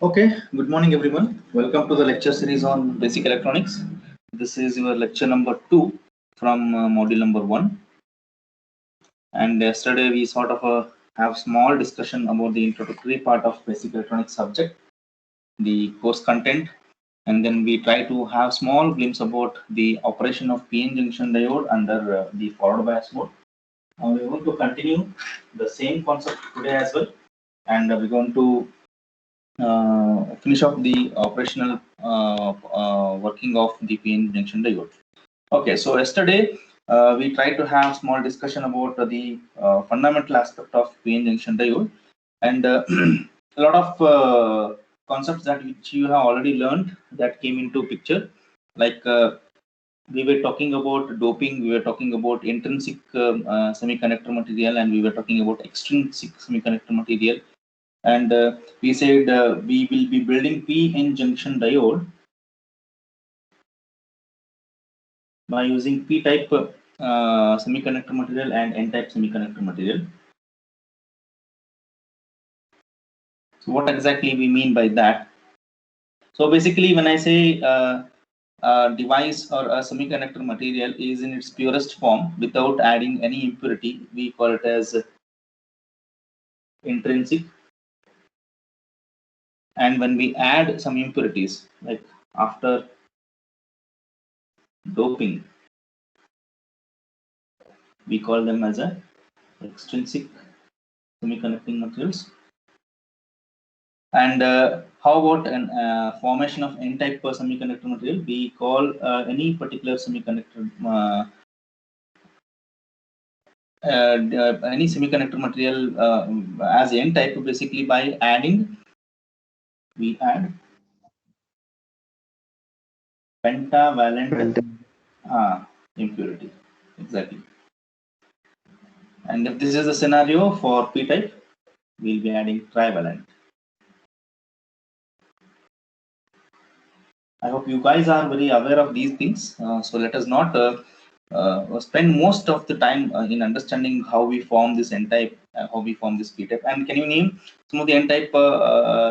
Okay, good morning everyone. Welcome to the lecture series on basic electronics. This is your lecture number 2 from module number 1. And yesterday we sort of have small discussion about the introductory part of basic electronics subject, the course content, and then we try to have small glimpse about the operation of PN junction diode under the forward bias mode. Now we're going to continue the same concept today as well, and we're going to finish off the operational working of the PN junction diode. Okay, so yesterday we tried to have small discussion about the fundamental aspect of PN junction diode, and a lot of concepts that which you have already learned that came into picture, like we were talking about doping, we were talking about intrinsic semiconductor material, and we were talking about extrinsic semiconductor material, and we said we will be building p-n junction diode by using p-type semiconductor material and n-type semiconductor material. So what exactly we mean by that? So basically, when I say a device or a semiconductor material is in its purest form without adding any impurity, we call it as intrinsic. And when we add some impurities, like after doping, we call them as a extrinsic semiconducting materials. And how about an formation of n-type semiconductor material? We call any particular semiconductor any semiconductor material as n-type, basically by adding, we add pentavalent impurity. Exactly. And if this is the scenario for p-type, we'll be adding trivalent. I hope you guys are very aware of these things. So let us not spend most of the time in understanding how we form this n-type, how we form this p-type. And can you name some of the n-type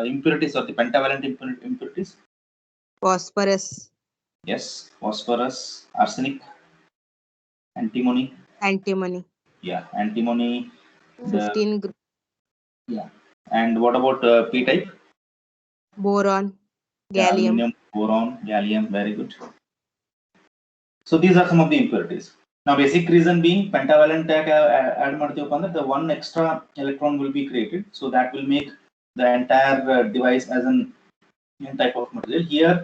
impurities or the pentavalent impurities? Phosphorus, Yes, phosphorus, arsenic, antimony. antimony, Yeah, antimony. The 15 group, yeah. And what about p-type? boron, Yeah, gallium, aluminum, boron, gallium. Very good. So these are some of the impurities. Now, basic reason being pentavalent add ಮಾಡ್ತೀವಪ್ಪ ಅಂದ್ರೆ the one extra electron will be created, so that will make the entire device as an n type of material. Here,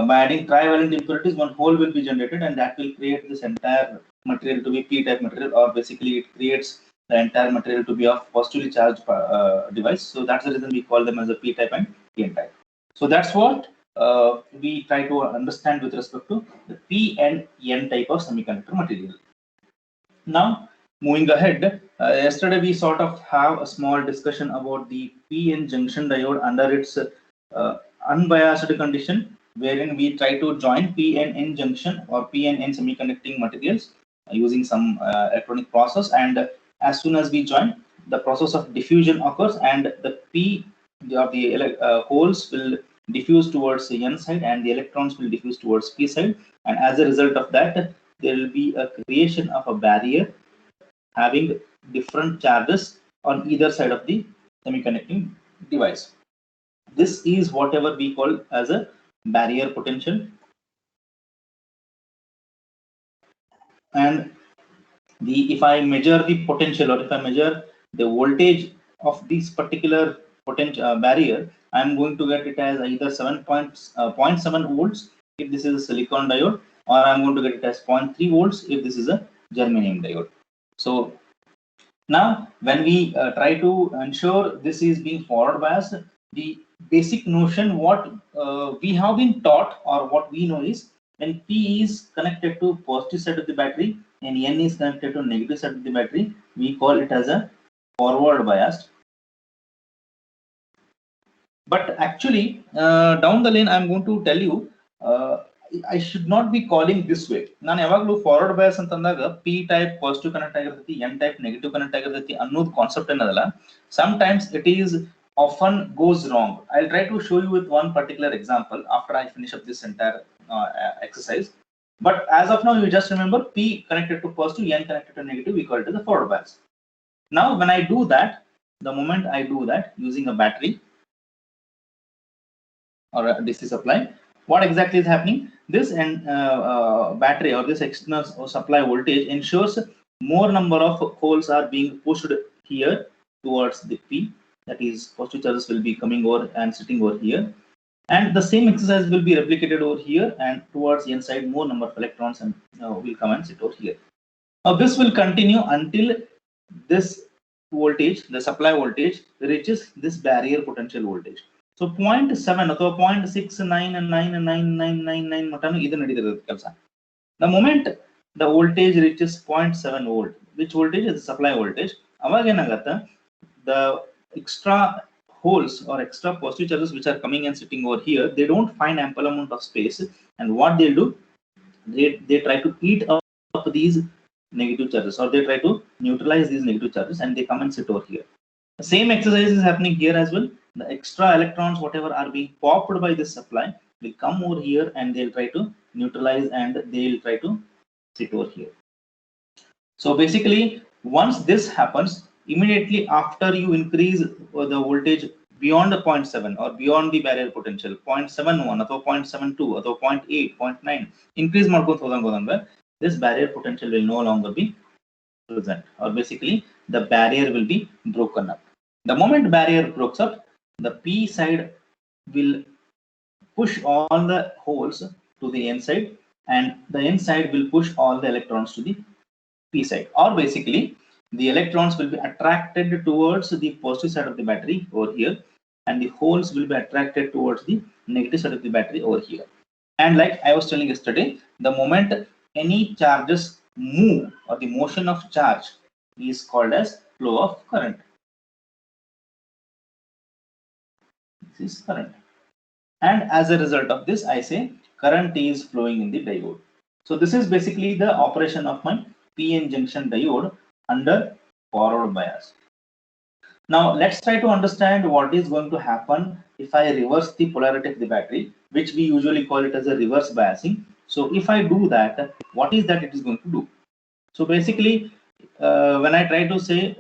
by adding trivalent impurities, one hole will be generated, and that will create this entire material to be p-type material, or basically it creates the entire material to be of positively charged device. So that's the reason we call them as a p-type and n-type. So that's what we try to understand with respect to the P and N type of semiconductor material. Now, moving ahead, yesterday we sort of have a small discussion about the PN junction diode under its unbiased condition, wherein we try to join P and N junction or P and N semiconducting materials using some electronic process, and as soon as we join, the process of diffusion occurs, and the P or the holes will diffuse towards the N side, and the electrons will diffuse towards P side, and as a result of that, there will be a creation of a barrier having different charges on either side of the semiconducting device. This is whatever we call as a barrier potential. And if I measure the potential, or if I measure the voltage of this particular potential barrier, I'm going to get it as either 7.7 volts if this is a silicon diode, or I'm going to get it as 0.3 volts if this is a germanium diode. So now, when we try to ensure this is being forward biased, the basic notion what we have been taught or what we know is when P is connected to positive side of the battery and N is connected to negative side of the battery, we call it as a forward biased. But actually, down the lane, I'm going to tell you, I should not be calling this way. ನಾನು ಯಾವಾಗಲೂ forward bias ಅಂತಂದಾಗ P type positive connect ಆಗಿರ್ತೈತಿ, N type negative connect ಆಗಿರ್ತೈತಿ ಅನ್ನೋದು concept ಏನದಲ್ಲ. Sometimes it is often goes wrong. I'll try to show you with one particular example after I finish up this entire exercise. But as of now, you just remember P connected to positive, N connected to negative, we call it as a forward bias. Now, when I do that, the moment I do that using a battery or a DC supply, what exactly is happening? This battery or this external supply voltage ensures more number of holes are being pushed here towards the P. That is, positive charges will be coming over and sitting over here. And the same exercise will be replicated over here, and towards the inside, more number of electrons and will come and sit over here. Now, this will continue until this voltage, the supply voltage, reaches this barrier potential voltage. So 0.7 or 0.69 and 9 and 9999 matanu idu nadidiradu kelsa. The moment the voltage reaches 0.7 volt, which voltage is the supply voltage, avaga enagutte the extra holes or extra positive charges which are coming and sitting over here, they don't find ample amount of space, and what they'll do, they try to eat up these negative charges, or they try to neutralize these negative charges, and they come and sit over here. The same exercise is happening here as well. The extra electrons whatever are being popped by this supply will come over here, and they'll try to neutralize, and they'll try to sit over here. So basically, once this happens, immediately after you increase the voltage beyond the 0.7 or beyond the barrier potential 0.71 or 0.72 or 0.8, 0.9 increase ಮಾಡ್ಕೊಂತ this barrier potential will no longer be present, or basically the barrier will be broken up. The moment barrier breaks up, the P side will push all the holes to the N side, and the N side will push all the electrons to the P side, or basically the electrons will be attracted towards the positive side of the battery over here, and the holes will be attracted towards the negative side of the battery over here. And like I was telling yesterday, the moment any charges move, or the motion of charge, is called as flow of current. This is current, and as a result of this, I say current is flowing in the diode. So this is basically the operation of my PN junction diode under forward bias. Now let's try to understand what is going to happen if I reverse the polarity of the battery, which we usually call it as a reverse biasing. So if I do that, what is that it is going to do? So basically, when I try to say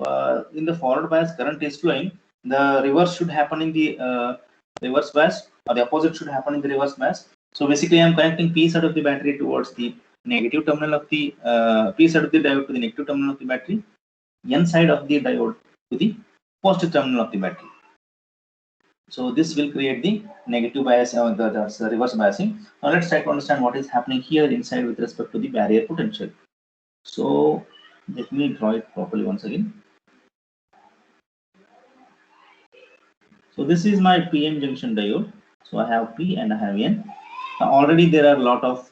in the forward bias current is flowing, the reverse should happen in the reverse bias, or the opposite should happen in the reverse bias. So basically, I am connecting P side of the battery towards the negative terminal of the P side of the diode to the negative terminal of the battery, N side of the diode to the positive terminal of the battery. So this will create the negative bias, the reverse biasing. Now let's try to understand what is happening here inside with respect to the barrier potential. So let me draw it properly once again. So this is my PN junction diode. So I have P and I have N. Now already there are a lot of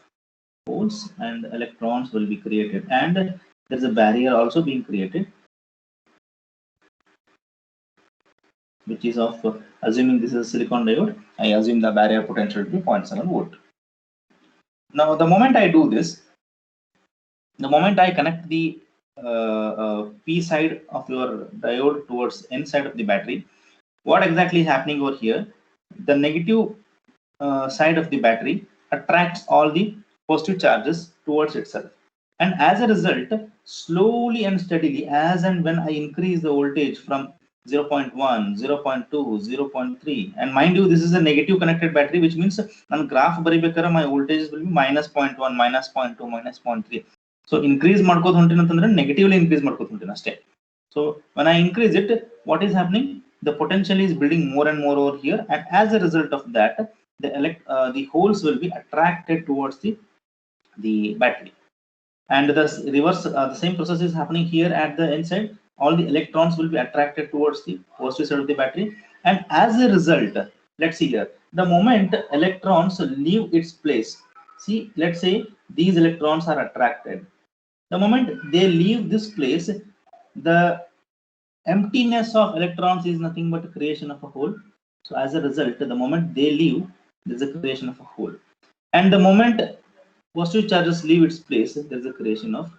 holes and electrons will be created, and there is a barrier also being created, which is of, assuming this is a silicon diode, I assume the barrier potential to be 0.7 volt. Now the moment I do this, the moment I connect the P side of your diode towards N side of the battery, what exactly is happening over here? The negative side of the battery attracts all the positive charges towards itself, and as a result, slowly and steadily, as and when I increase the voltage from 0.1, 0.2, 0.3, and mind you, this is a negative connected battery, which means on graph baribekara my voltage will be minus 0.1, minus 0.2, minus 0.3. So increase ಮಾಡ್ಕೋತ ಹೊಂಟಿನ ಅಂತಂದ್ರೆ negatively increase ಮಾಡ್ಕೋತ ಹೊಂಟಿನ ಅಷ್ಟೇ. So when I increase it, what is happening? The potential is building more and more over here, and as a result of that, the holes will be attracted towards the battery. And the reverse, the same process is happening here at the inside. All the electrons will be attracted towards the positive side of the battery, and as a result, let's see here, the moment electrons leave its place, see, let's say these electrons are attracted. The moment they leave this place, the emptiness of electrons is nothing but creation of a hole. So as a result, the moment they leave, there is a creation of a hole, and the moment positive charges leave its place, there is a creation of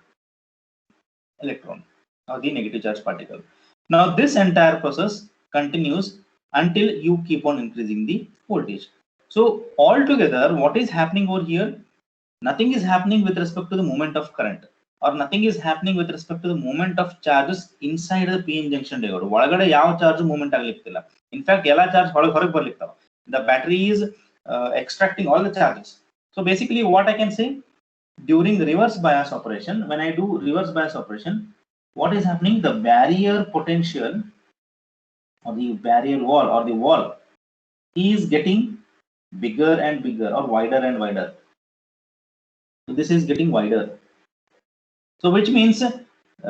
electron, or the negative charge particle. Now this entire process continues until you keep on increasing the voltage. So altogether, what is happening over here? Nothing is happening with respect to the movement of current, or nothing is happening with respect to the movement of charges inside the PN junction diode. ಒಳಗಡೆ ಯಾವ charge movement ಆಗ್ಲಿಕ್ಕಿಲ್ಲ. In fact, ಎಲ್ಲ charge ಹೊರಗೆ ಬರ್ಲಿಕ್ತಾವ. The battery is extracting all the charges. So basically, what I can say, during reverse bias operation, when I do reverse bias operation, what is happening? The barrier potential, or the barrier wall, or the wall is getting bigger and bigger, or wider and wider. So this is getting wider. So which means,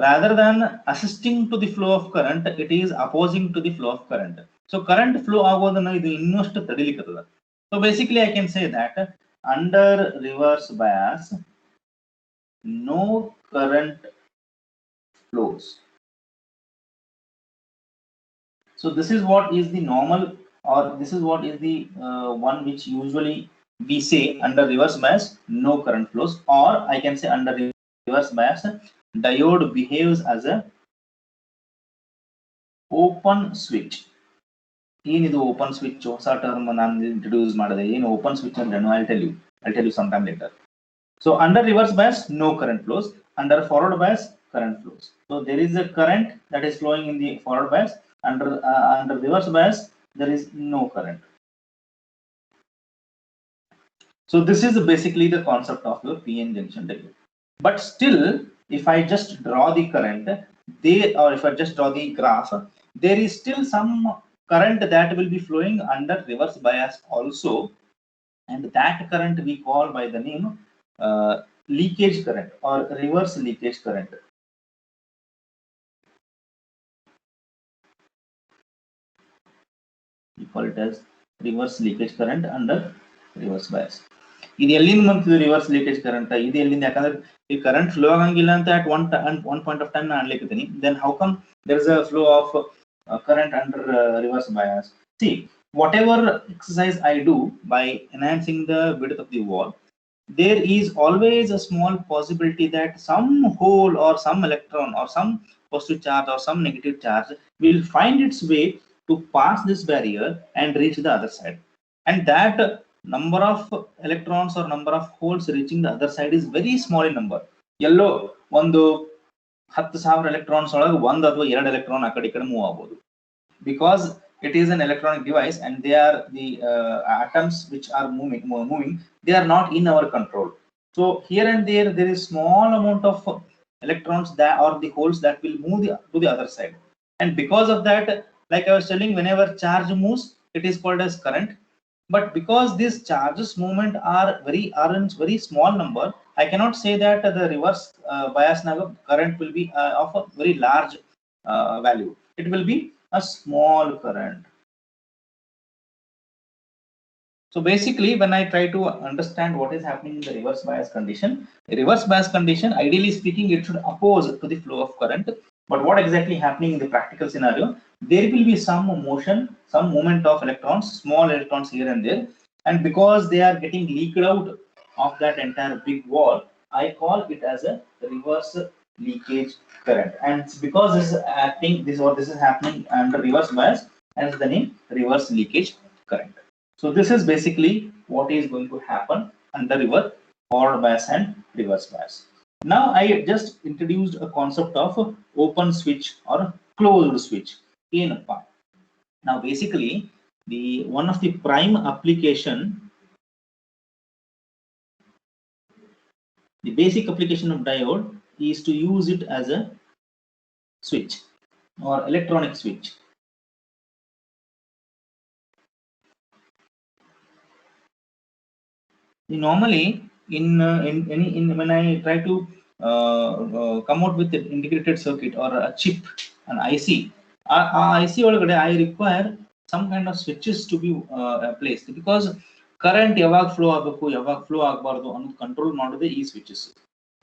rather than assisting to the flow of current, it is opposing to the flow of current. So current flow ಆಗೋದನ್ನ ಇದು ಇನ್ನಷ್ಟು ತಡಿಲಿಕ್ಕತ್ತದ. So basically I can say that under reverse bias, no current flows. So this is what is the normal, or this is what is the one which usually we say under reverse bias, no current flows, or I can say under reverse bias, diode behaves as a open switch. ಏನಿದು open switch ಹೊಸ term ನಾನು introduce ಮಾಡಿದೆ. ಏನು open switch ಅಂದ್ರೆ I'll tell you sometime later. So under reverse bias, no current flows. Under forward bias, current flows. So there is a current that is flowing in the forward bias. Under reverse bias, there is no current. So this is basically the concept of your PN junction diode. But still, if I just draw the current, or if I just draw the graph, there is still some current that will be flowing under reverse bias also, and that current we call by the name leakage current, or reverse leakage current. We call it as reverse leakage current under reverse bias. ಇದು ಎಲ್ಲಿಂದ ಬಂತು reverse leakage current? ಇದು ಎಲ್ಲಿಂದ? ಯಾಕಂದ್ರೆ ಈ current flow ಆಗಂಗಿಲ್ಲ ಅಂತ at one point of time ನಾನು ಅನ್ಲಿಕ್ಕತೀನಿ. Then how come there is a flow of current under reverse bias? See, whatever exercise I do by enhancing the width of the wall, there is always a small possibility that some hole or some electron or some positive charge or some negative charge will find its way to pass this barrier and reach the other side, and that number of electrons or number of holes reaching the other side is very small in number. ಎಲ್ಲೋ ಒಂದು 10,000 electrons ಒಳಗೆ ಒಂದು ಅಥವಾ ಎರಡು electron ಆ ಕಡೆ ಈ ಕಡೆ move ಆಗಬಹುದು, because it is an electronic device and they are the atoms which are moving, they are not in our control. So here and there is small amount of electrons that, or the holes that will move to the other side, and because of that, like I was telling, whenever charge moves, it is called as current. But because these charges movement are in very small number, I cannot say that the reverse bias current will be of a very large value. It will be a small current. So basically, when I try to understand what is happening in the reverse bias condition, ideally speaking, it should oppose to the flow of current. But what exactly happening in the practical scenario? There will be some motion, some movement of electrons, small electrons here and there, and because they are getting leaked out of that entire big wall, I call it as a reverse leakage current. And because this is happening under reverse bias, hence the name reverse leakage current. So this is basically what is going to happen under reverse forward bias and reverse bias. Now I just introduced a concept of open switch or closed switch. Now basically, one of the prime application, the basic application of diode is to use it as a switch or electronic switch. Normally when I try to come out with an integrated circuit or a chip, an IC, IC ಒಳಗಡೆ I require some kind of switches to be placed, because current ಯಾವಾಗ flow ಆಗಬೇಕು ಯಾವಾಗ flow ಆಗಬಾರದು ಅನ್ನೋದು control ಮಾಡೋದೇ ಈ switches.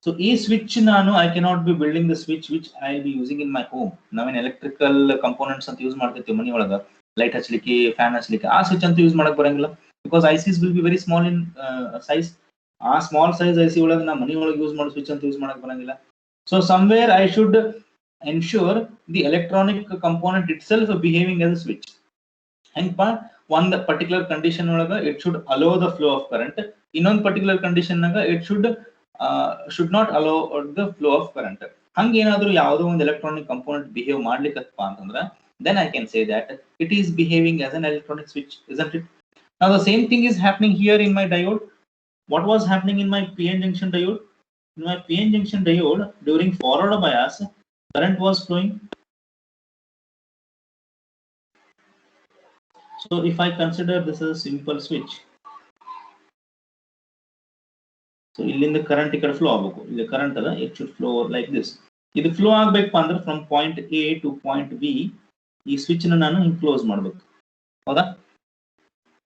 So ಈ switch I cannot be building the switch which I will be using in my home. ನಾವೇನ್ electrical components ಅಂತ ಯೂಸ್ ಮಾಡ್ತಿರ್ತೀವಿ ಮನೆ ಒಳಗ, ಲೈಟ್ ಹಚ್ಚಲಿಕ್ಕೆ, ಫ್ಯಾನ್ ಹಚ್ಚಲಿಕ್ಕೆ, ಆ ಸ್ವಿಚ್ ಅಂತ ಯೂಸ್ ಮಾಡಕ್ ಬರಂಗಿಲ್ಲ, because ICs will be very small in size. ಆ ಸ್ಮಾಲ್ ಸೈಜ್ IC ಒಳಗೆ ನಾ ಮನಿ ಒಳಗೆ ಯೂಸ್ ಮಾಡೋ ಸ್ವಿಚ್ ಅಂತ ಯೂಸ್ ಮಾಡಕ್ ಬರಂಗಿಲ್ಲ. So somewhere I should ensure the electronic component itself behaving as a switch. ಹೆಂಗಪ್ಪ, ಒಂದು ಪರ್ಟಿಕ್ಯುಲರ್ ಕಂಡೀಷನ್ ಒಳಗ it should allow the flow of current, ಇನ್ನೊಂದು ಪರ್ಟಿಕ್ಯುಲರ್ ಕಂಡೀಷನ್ ನಾಗ it should not allow the flow of current. ಹಂಗ ಏನಾದ್ರು ಯಾವುದೋ ಒಂದು electronic component behave ಮಾಡ್ಲಿಕ್ಕಪ್ಪ ಅಂತಂದ್ರ then I can say that it is behaving as an electronic switch, isn't it? Now the same thing is happening here in my diode. What was happening in my PN junction diode? In my PN junction diode, during forward bias, current was flowing. So if I consider this as a simple switch, so in the current ikkada flow agಬೇಕು, ಇಲ್ಲಿ current ಅದ, it should flow like this. ಇದು flow ಆಗಬೇಕು ಅಂದ್ರೆ from point A to point B, ಈ switch ನ ನಾನು ಹಿಂಗೆ close ಮಾಡಬೇಕು, ಹೌದಾ?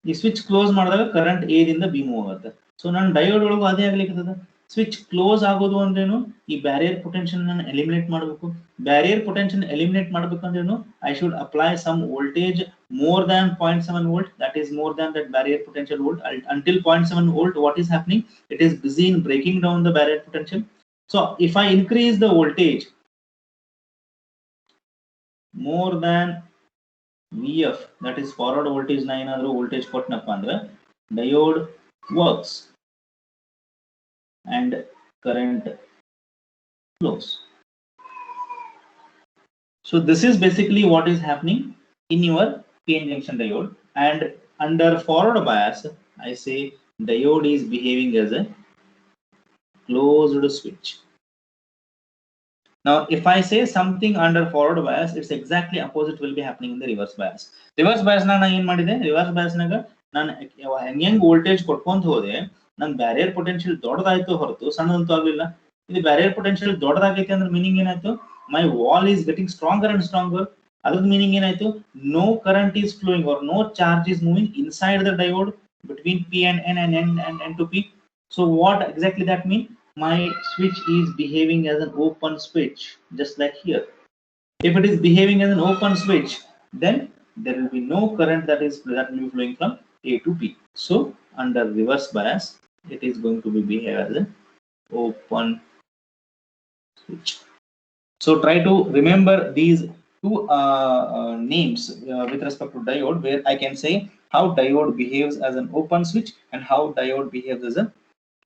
ಈ ಸ್ವಿಚ್ ಕ್ಲೋಸ್ ಮಾಡಿದಾಗ ಕರೆಂಟ್ ಎ ದಿಂದ ಬಿ ಮೂವ್ ಆಗುತ್ತೆ. ಸೊ ನಾನು ಡಯೋಡ್ ಒಳಗೂ ಅದೇ ಆಗ್ಲಿಕ್ಕೆ, ಸ್ವಿಚ್ ಕ್ಲೋಸ್ ಆಗೋದು ಅಂದ್ರೇನು, ಈ ಬ್ಯಾರಿಯರ್ ಪೊಟೆನ್ಷಿಯಲ್ ನಾನು ಎಲಿಮಿನೇಟ್ ಮಾಡಬೇಕು. ಬ್ಯಾರಿಯರ್ ಪೊಟೆನ್ಷಿಯಲ್ ಎಲಿಮಿನೇಟ್ ಮಾಡಬೇಕಂದ್ರೇನು, I should apply some voltage more than 0.7 volt, that is more than that barrier potential volt. Until 0.7 volt, what is happening? It is busy in breaking down the barrier potential. So if I increase the voltage more than VF, that is forward voltage na enadru voltage ಕೊಟ್ಟನಪ್ಪ ಅಂದ್ರೆ diode works and current flows. So this is basically what is happening in your PN junction diode, and under forward bias I say diode is behaving as a closed switch. Now if I say something under forward bias, it's exactly opposite will be happening in the reverse bias. Reverse bias na ಏನು ಮಾಡಿದೆ, reverse bias naga ನಾನು ಹೆಂಗ್ voltage ಕೊಟ್ಕೊಂತ ಹೋದೆ, ನನ್ನ barrier potential ದೊಡ್ಡದಾಯ್ತು ಹೊರತು ಸಣ್ಣದಂತೂ ಆಗಲಿಲ್ಲ. ಇದು barrier potential ದೊಡ್ಡದಾಗೈತೆ ಅಂದ್ರೆ ಮೀನಿಂಗ್ ಏನಾಯ್ತು, my wall is getting stronger and stronger. ಅದ್ರದ್ದು ಮೀನಿಂಗ್ ಏನಾಯ್ತು, no current is flowing or no charge is moving inside the diode between P and N and N and to P. So what exactly that mean? My switch is behaving as an open switch, just like here. If it is behaving as an open switch, then there will be no current that will be flowing from A to P. So under reverse bias, it is going to be behave as an open switch. So try to remember these two names with respect to diode, where I can say how diode behaves as an open switch and how diode behaves as a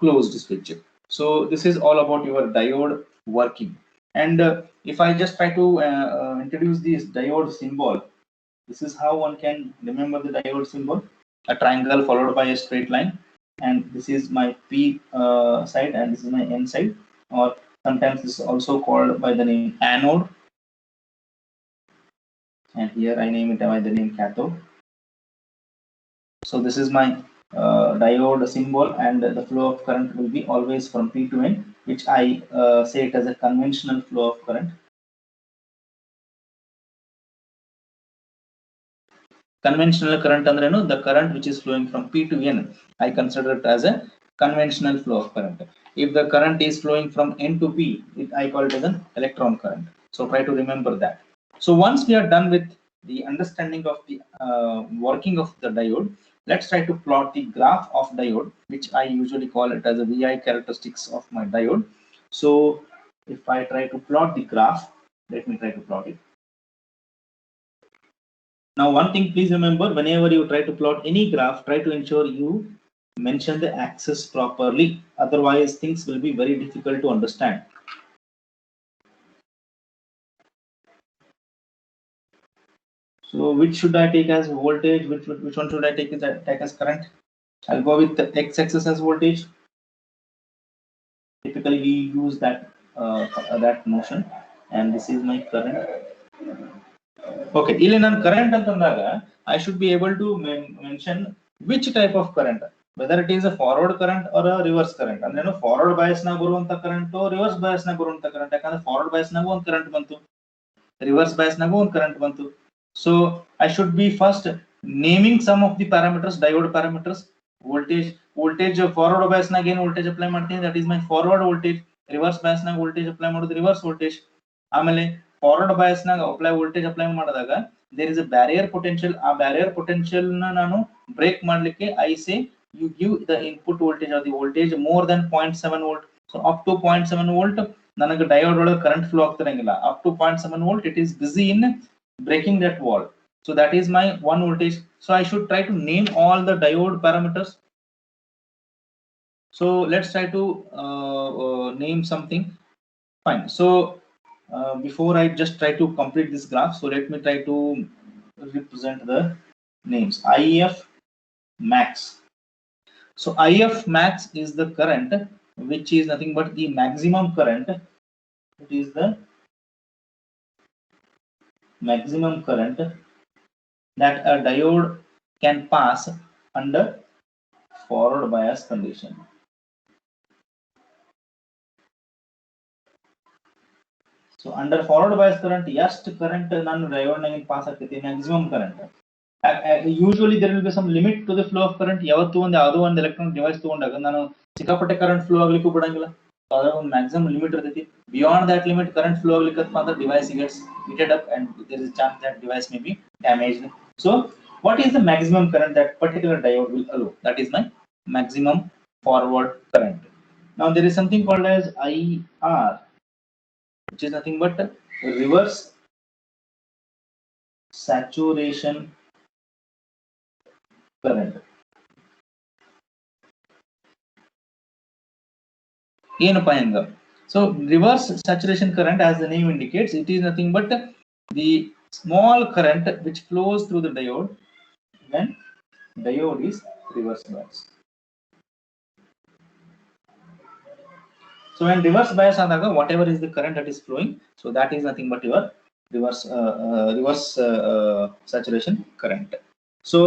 closed switch. So this is all about your diode working. And if I just try to introduce this diode symbol, this is how one can remember the diode symbol: a triangle followed by a straight line, and this is my P side and this is my N side, or sometimes this is also called by the name anode, and here I name it by the name cathode. So this is my diode symbol, and the flow of current will be always from P to N, which I say it as a conventional flow of current. Conventional current andrenu, the current which is flowing from P to N, I consider it as a conventional flow of current. If the current is flowing from N to P, I call it as an electron current. So try to remember that. So once we are done with the understanding of the working of the diode, let's try to plot the graph of diode, which I usually call it as a VI characteristics of my diode. So if I try to plot the graph, let me try to plot it. Now one thing please remember, whenever you try to plot any graph, try to ensure you mention the axis properly, otherwise things will be very difficult to understand. So which should I take as voltage, which one should I take as current? I'll go with the x-axis as voltage. Typically we use that notion, and this is my current. Okay, ಇಲ್ಲಿ ನಾನು current ಅಂತಂದಾಗ I should be able to mention which type of current, whether it is a forward current or a reverse current. ಅಂದ್ರೆ forward bias ನಾಗ ಬರುವಂತ current reverse bias ನಾಗ ಬರುವಂತ current, ಯಾಕಂದ್ರೆ forward bias ನಾಗ ಒಂದು current ಬಂತು, reverse bias ನಾಗ ಒಂದು current ಬಂತು. So I should be first naming some of the parameters, diode parameters. Voltage forward bias ನಾಗ ಏನು voltage apply ಮಾಡ್ತೀನಿ, that is my forward voltage. Reverse bias ನಾಗ voltage apply ಮಾಡೋದು reverse voltage. ಆಮೇಲೆ forward bias ನಾಗ voltage apply ಮಾಡಿದಾಗ there is a barrier potential. ಆ barrier potential ನಾನು ಬ್ರೇಕ್ ಮಾಡ್ಲಿಕ್ಕೆ I say you give the input voltage of the voltage more than 0.7 volt. So up to 0.7 volt ನನಗೆ diode ಒಳಗೆ current flow ಆಗ್ತಿರಂಗಿಲ್ಲ. Up to 0.7 volt it is busy in breaking that wall. So that is my 1 voltage. So I should try to name all the diode parameters. So let's try to name something. Fine. So before I just try to complete this graph, so let me try to represent the names. IF max. So IF max is the current, which is nothing but the maximum current. It is the maximum current that a diode can pass under forward bias condition. So under forward bias current, yes, current non diode pass maximum current. Usually there will be some limit to the flow of current. Yavattu one electronic device ತಗೊಂಡಾಗ ನಾನು ಸಿಕ್ಕಾಪಟ್ಟೆ current flow ಆಗ್ಲಿಕ್ಕೂ ಬಿಡಂಗಿಲ್ಲ. So ಅದರ ಒಂದು maximum limit ಇರ್ತೈತಿ. Beyond that limit, current flow ಆಗ್ಲಿಕ್ಕಪ್ಪ ಅಂದ್ರೆ device gets heated up and there is a chance that device may be damaged. So what is the maximum current that particular diode will allow? That is my maximum forward current. Now there is something called as IR, which is nothing but reverse saturation current. So reverse saturation current, as the name indicates, it is nothing but the small current which flows through the diode when diode is reverse bias. So when reverse bias adaga, whatever is the current that is flowing, so that is nothing but your reverse saturation current. So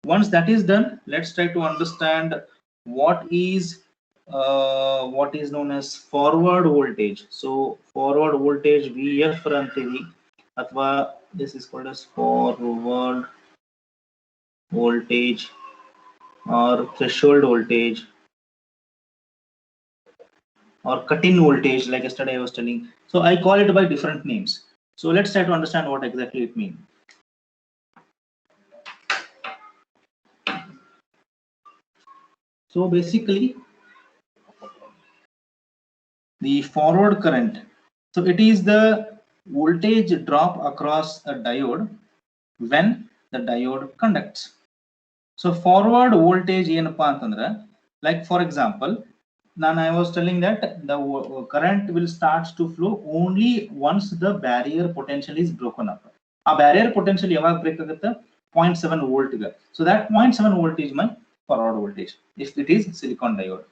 once that is done, let's try to understand what is known as forward voltage. So forward voltage VF antivi, athwa this is called as forward voltage or threshold voltage or cut-in voltage, like yesterday I was telling. So I call it by different names. So let's try to understand what exactly it means. So basically the forward current, so it is the voltage drop across a diode when the diode conducts. So forward voltage ಏನಪ್ಪಾ ಅಂತಂದ್ರೆ, like for example, I was telling that the current will start to flow only once the barrier potential is broken up. A barrier potential ಯಾವಾಗ break ಆಗುತ್ತೆ? 0.7 volt ಗೆ. So that 0.7 volt is my forward voltage if it is silicon diode.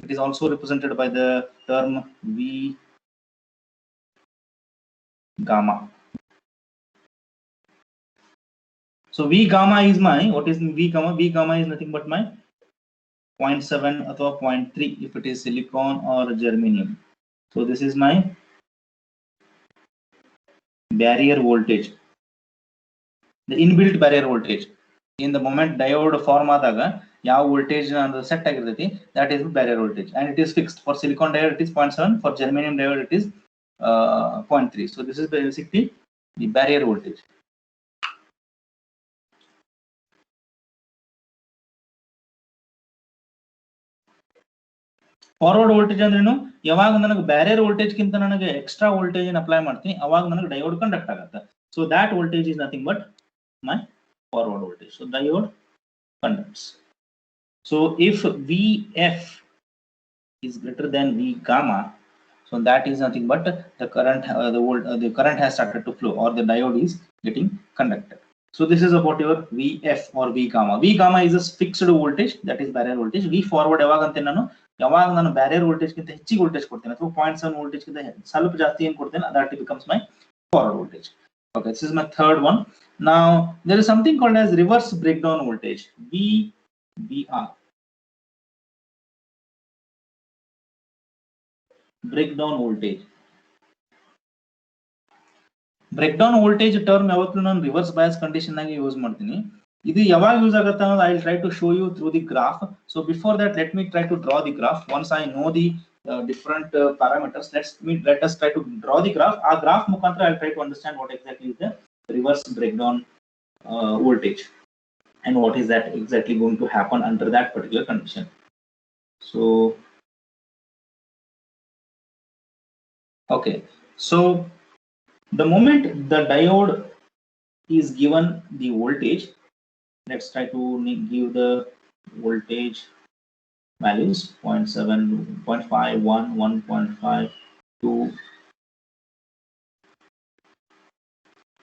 It is also represented by the term V gamma. So V gamma is my, what is V gamma? V gamma is nothing but my 0.7 or 0.3 if it is silicon or germanium. So this is my barrier voltage, the inbuilt barrier voltage. In the moment diode form adaga ಯಾವ voltage set ಆಗಿರ್ತೈತಿ, that is barrier voltage, and it is fixed. For silicon diode it is 0.7, for germanium diode it is 0.3. So this is basically the barrier voltage. Forward voltage ಅಂದ್ರೇನು? ಯಾವಾಗ ನನಗೆ barrier voltage ಗಿಂತ ನನಗೆ extra voltage apply ಮಾಡ್ತೀನಿ, ಅವಾಗ ನನಗೆ diode conduct ಆಗುತ್ತೆ. So that voltage is nothing but my forward voltage. So diode conducts. So if VF is greater than V gamma, so that is nothing but the current the current has started to flow, or the diode is getting conducted. So this is about your VF or V gamma. V gamma is a fixed voltage, that is barrier voltage. V forward ಯಾವಾಗ ನಾನು barrier voltage ಗಿಂತ ಹೆಚ್ಚಿಗೆ voltage ಕೊಡ್ತೇನೆ ಅಥವಾ 0.7 voltage ಗಿಂತ ಸ್ವಲ್ಪ ಜಾಸ್ತಿ ಏನು ಕೊಡ್ತೇನೆ, that becomes my forward voltage. Okay, this is my third one. Now there is something called as reverse breakdown voltage, VBR. Breakdown voltage. Breakdown voltage term ಯಾವತ್ತೂ ನಾನು ರಿವರ್ಸ್ ಬಯಾಸ್ ಕಂಡೀಷನ್ ಆಗಿ ಯೂಸ್ ಮಾಡ್ತೀನಿ. ಇದು ಯಾವಾಗ ಯೂಸ್ ಆಗುತ್ತೆ ಅನ್ನೋದು I will try to show you through the graph. So before that, let me try to draw the graph. Once I know the different parameters, let us try to draw the graph. Our graph mukantra I will try to understand what exactly is the reverse breakdown voltage and what is that exactly going to happen under that particular condition. So okay, so the moment the diode is given the voltage. Let's try to give the voltage values 0.7, 0.5, 1, 1.5, 2,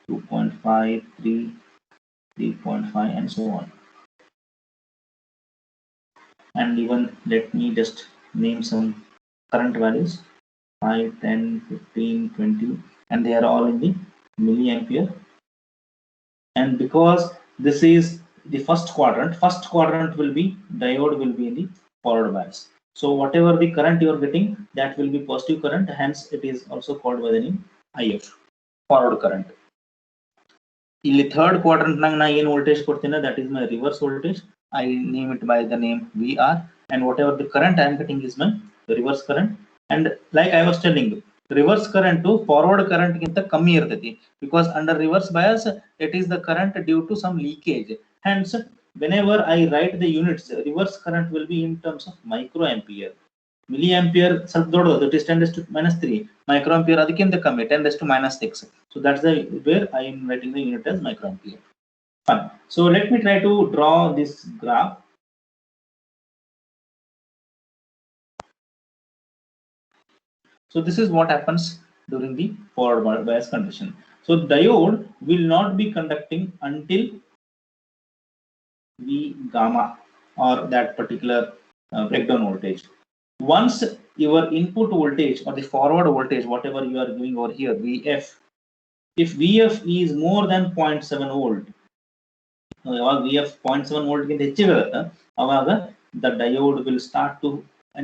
2.5, 3, 3.5, and so on. And even let me just name some current values 5, 10, 15, 20, and they are all in the milliampere. And because this is the first quadrant will be diode will be in the forward bias. So whatever the current you are getting, that will be positive current, hence it is also called by the name IF, forward current. ಇಲ್ಲಿ third quadrant na ಏನು voltage ಕೊಡ್ತೀನಿ, that is my reverse voltage. I name it by the name VR, and whatever the current I am getting is my reverse current. And like I was telling you, reverse current to forward current ಗಿಂತ ಕಮ್ಮಿ ಇರ್ತೈತಿ, because under reverse bias it is the current due to some leakage. Hence whenever I write the units, reverse current will be in terms of microampere. Milliampere ಸ್ವಲ್ಪ ದೊಡ್ಡದು, it is 10⁻³ microampere ಅದಕ್ಕಿಂತ ಕಮ್ಮಿ 10⁻⁶. So that's the where I am writing the unit as microampere. Fine. So let me try to draw this graph. So this is what happens during the forward bias condition. So diode will not be conducting until V gamma, or that particular breakdown voltage. Once your input voltage or the forward voltage, whatever you are giving over here, VF, if VF is more than 0.7 volt, VF 0.7 volt ಗಿಂತ ಹೆಚ್ಚಿರುತ್ತೆ, ಅವಾಗ the diode will start to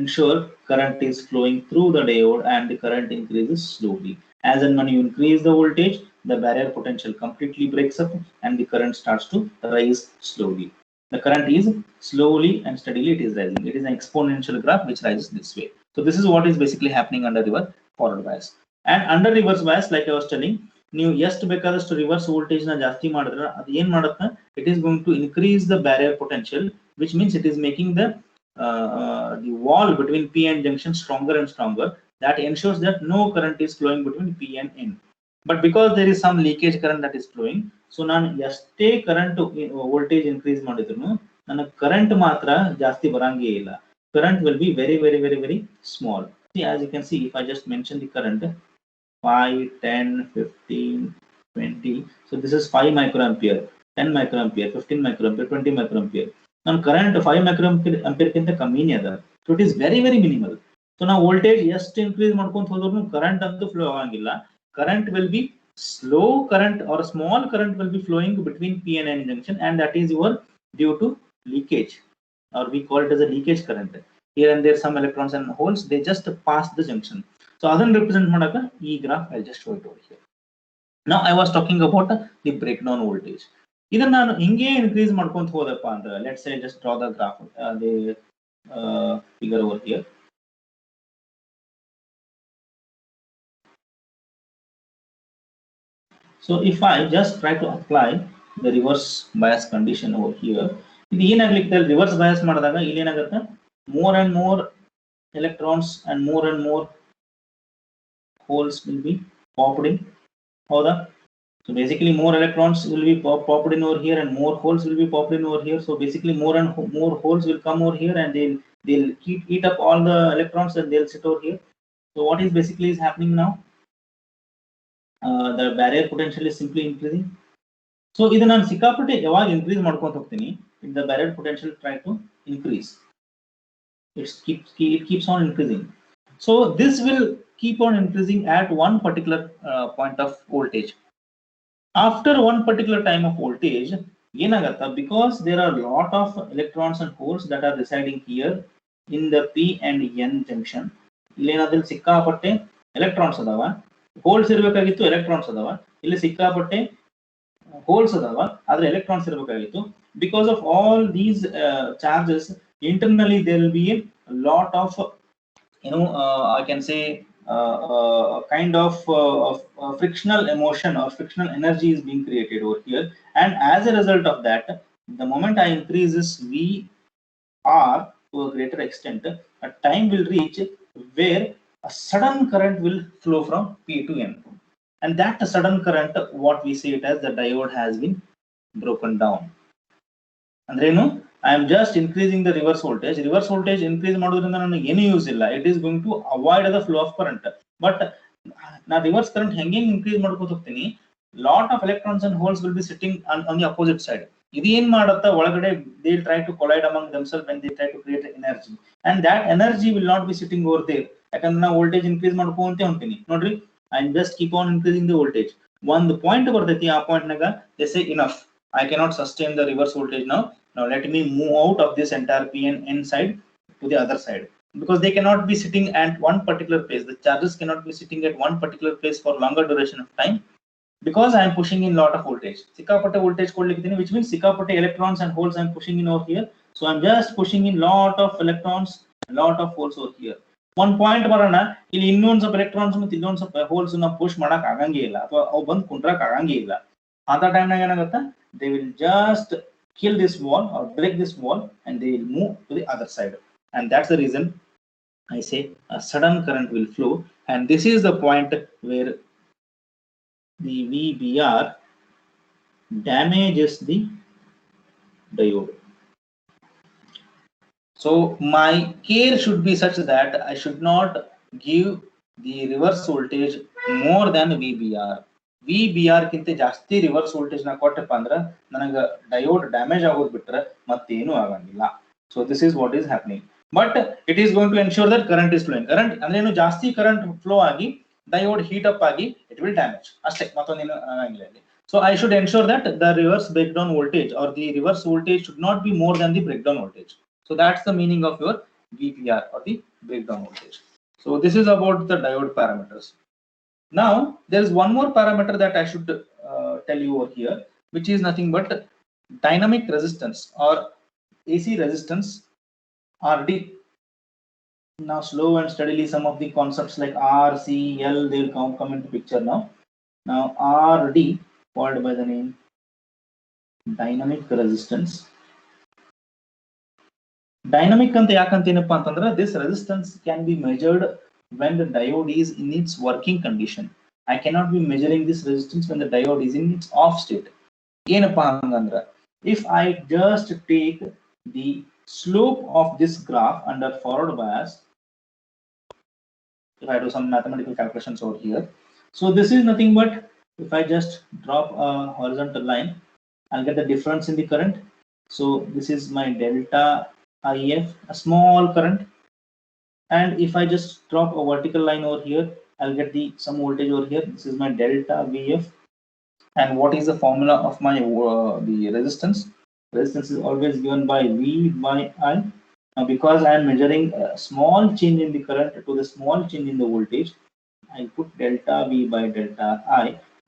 ensure current is flowing through the diode and the current increases slowly. As and when you increase the voltage, the barrier potential completely breaks up and the current starts to rise slowly. The current is slowly and steadily it is rising. It is an exponential graph which rises this way. So this is what is basically happening under reverse forward bias. And under reverse bias, like I was telling, ನೀವು ಎಷ್ಟು ಬೇಕಾದಷ್ಟು reverse voltage ನ ಜಾಸ್ತಿ ಮಾಡಿದ್ರೆ ಅದು ಏನ್ ಮಾಡುತ್ತೆ, it is going to increase the barrier potential, which means it is making the wall between P and junction stronger and stronger. That ensures that no current is flowing between P and N. But because there is some leakage current that is flowing, so ನಾನು ಎಷ್ಟೇ current voltage increase ಮಾಡಿದ್ರು ನನ್ನ current ಮಾತ್ರ ಜಾಸ್ತಿ ಬರಂಗೇ ಇಲ್ಲ. Current will be very, very, very, very small. See, as you can see, if I just mention the current 5, 10, 15, 20. So this is 5 microampere, 10 microampere, 15 microampere, 20 microampere. Now current 5 microampere ಗಿಂತ ಕಮ್ಮಿನೇ ಅದ. So it is very, very minimal. So now voltage ಎಷ್ಟು increase ಮಾಡ್ಕೊಂತ ಹೋದ್ರು current ಅಂತೂ flow ಆಗಂಗಿಲ್ಲ. Current will be slow current or small current will be flowing between P and N junction, and that is your due to leakage, or we call it as a leakage current. Here and there some electrons and holes, they just pass the junction. So ಅದನ್ನ represent ಮಾಡಕ ಈ graph I'll just show it over here. Now I was talking about the breakdown voltage. ಇದನ್ನ ನಾನು ಹಿಂಗೆ increase ಮಾಡ್ಕೊಂತ ಹೋದಪ್ಪ ಅಂದ್ರೆ, let's say just draw the graph, the figure over here. So if I just try to apply the reverse bias condition over here, ಇದು ಏನಾಗ್ಲಿಕ್ಕೆ reverse bias ಮಾಡಿದಾಗ ಇಲ್ಲಿ ಏನಾಗುತ್ತೆ, more and more electrons and more holes will be popped in. Howda? So basically more electrons will be popped in over here and more holes will be popped in over here. So basically more and more holes will come over here and they'll eat up all the electrons and they'll sit over here. So what is basically is happening now? The barrier potential is simply increasing. So ಇದನ್ನ ನಾನು ಸಿಕ್ಕಾಪಟ್ಟೆ ಯಾವಾಗ increase ಮಾಡ್ಕೊಂತ ಹೋಗ್ತೀನಿ, the barrier potential try to increase. It keeps on increasing. So this will keep on increasing at one particular point of voltage. After one particular time of voltage, ಏನಾಗತ್ತಾ, because there are a lot of electrons and holes that are residing here in the P and N junction. ಇಲ್ಲೇನಾದ್ರೂ ಸಿಕ್ಕಾಪಟ್ಟೆ electrons ಅದಾವ, holes ಇರಬೇಕಾಗಿತ್ತು, electrons ಅದಾವ, ಇಲ್ಲಿ ಸಿಕ್ಕಾಪಟ್ಟೆ holes ಅದಾವ, ಆದ್ರೆ electrons ಇರಬೇಕಾಗಿತ್ತು. Because of all these charges, internally there will be a lot of I can say kind of frictional emotion or frictional energy is being created over here, and as a result of that, the moment I increase this VR to a greater extent, a time will reach where a sudden current will flow from P to N. and that sudden current, what we see it as, the diode has been broken down. Andrenu, I am just increasing the reverse voltage. Reverse voltage increase ಮಾಡೋದ್ರಿಂದ ನನಗೆ ಏನು use ಇಲ್ಲ. It is going to avoid the flow of current. But na reverse current ಹೆಂಗೆ increase ಮಾಡ್ಕೋತ ಹೋಗ್ತೀನಿ, lot of electrons and holes will be sitting on the opposite side. ಇದು ಏನ್ ಮಾಡುತ್ತಾ ಒಳಗಡೆ, they will try to collide among themselves when they try to create energy, and that energy will not be sitting over there. ಯಾಕಂದ್ರೆ ನಾ voltage increase ಮಾಡ್ಕೊಂತ ಹೊಂತೀನಿ ನೋಡ್ರಿ. I just keep on increasing the voltage. ಒಂದು point ಬರ್ತೈತಿ, ಆ point ನಾಗ they say enough, I cannot sustain the reverse voltage now. Now let me move out of this entire P and N side to the other side, because they cannot be sitting at one particular place. The charges cannot be sitting at one particular place for longer duration of time, because I am pushing in lot of voltage. Sikapate voltage kodlikidini, which means sikapate electrons and holes I am pushing in over here. So I am just pushing in lot of electrons, lot of holes over here. One point ಬರೋಣ, ಇಲ್ಲಿ ಇನ್ನೊಂದು ಸ್ವಲ್ಪ electrons ಮತ್ತು ಇನ್ನೊಂದು ಸ್ವಲ್ಪ holes ನ push ಮಾಡಕ್ ಆಗಂಗೇ ಇಲ್ಲ, ಅಥವಾ ಅವು ಬಂದು ಕುಂಡ್ರಕ್ ಆಗಂಗೇ ಇಲ್ಲ. ಅಂತ ಟೈಮ್ನಾಗ ಏನಾಗುತ್ತೆ, they will just kill this wall or break this wall and they will move to the other side. And that's the reason I say a sudden current will flow, and this is the point where the VBR damages the diode. So my care should be such that I should not give the reverse voltage more than VBR. VBR ಕಿಂತ ಜಾಸ್ತಿ reverse voltage ನ ಕೊಟ್ಟಪ್ಪ ಅಂದ್ರೆ ನನಗೆ diode damage ಆಗೋದು ಬಿಟ್ರೆ ಮತ್ತೇನು ಆಗಂಗಿಲ್ಲ. So this is what is happening. But it is going to ensure that current is flowing. Current ಅಂದ್ರೆ ಏನು, ಜಾಸ್ತಿ ಕರೆಂಟ್ ಫ್ಲೋ ಆಗಿ ಡಯೋಡ್ ಹೀಟ್ ಅಪ್ ಆಗಿ ಇಟ್ ವಿಲ್ ಡ್ಯಾಮೇಜ್ ಅಷ್ಟೇ, ಮತ್ತೊಂದೇನು ಆಗಂಗಿಲ್ಲ. So I should ensure that the reverse breakdown voltage or the reverse voltage should not be more than the breakdown voltage. So that's the meaning of your VBR or the breakdown voltage. So this is about the diode parameters. Now there is one more parameter that I should tell you over here, which is nothing but dynamic resistance or AC resistance, RD. Now slow and steadily some of the concepts like R, C, L, they will come into picture now. Now RD, called by the name dynamic resistance. Dynamic anta yakantenappa antandre, this resistance can be measured when the diode is in its working condition. I cannot be measuring this resistance when the diode is in its off state. Enappa hangandre, if I just take the slope of this graph under forward bias, if I do some mathematical calculations over here, so this is nothing but, if I just drop a horizontal line, I'll get the difference in the current. So this is my delta IF, a small current, and if I just drop a vertical line over here, I'll get the some voltage over here. This is my delta VF. And what is the formula of my the resistance? Resistance is always given by V by I. Now because I am measuring a small change in the current to the small change in the voltage, I put delta V by delta I.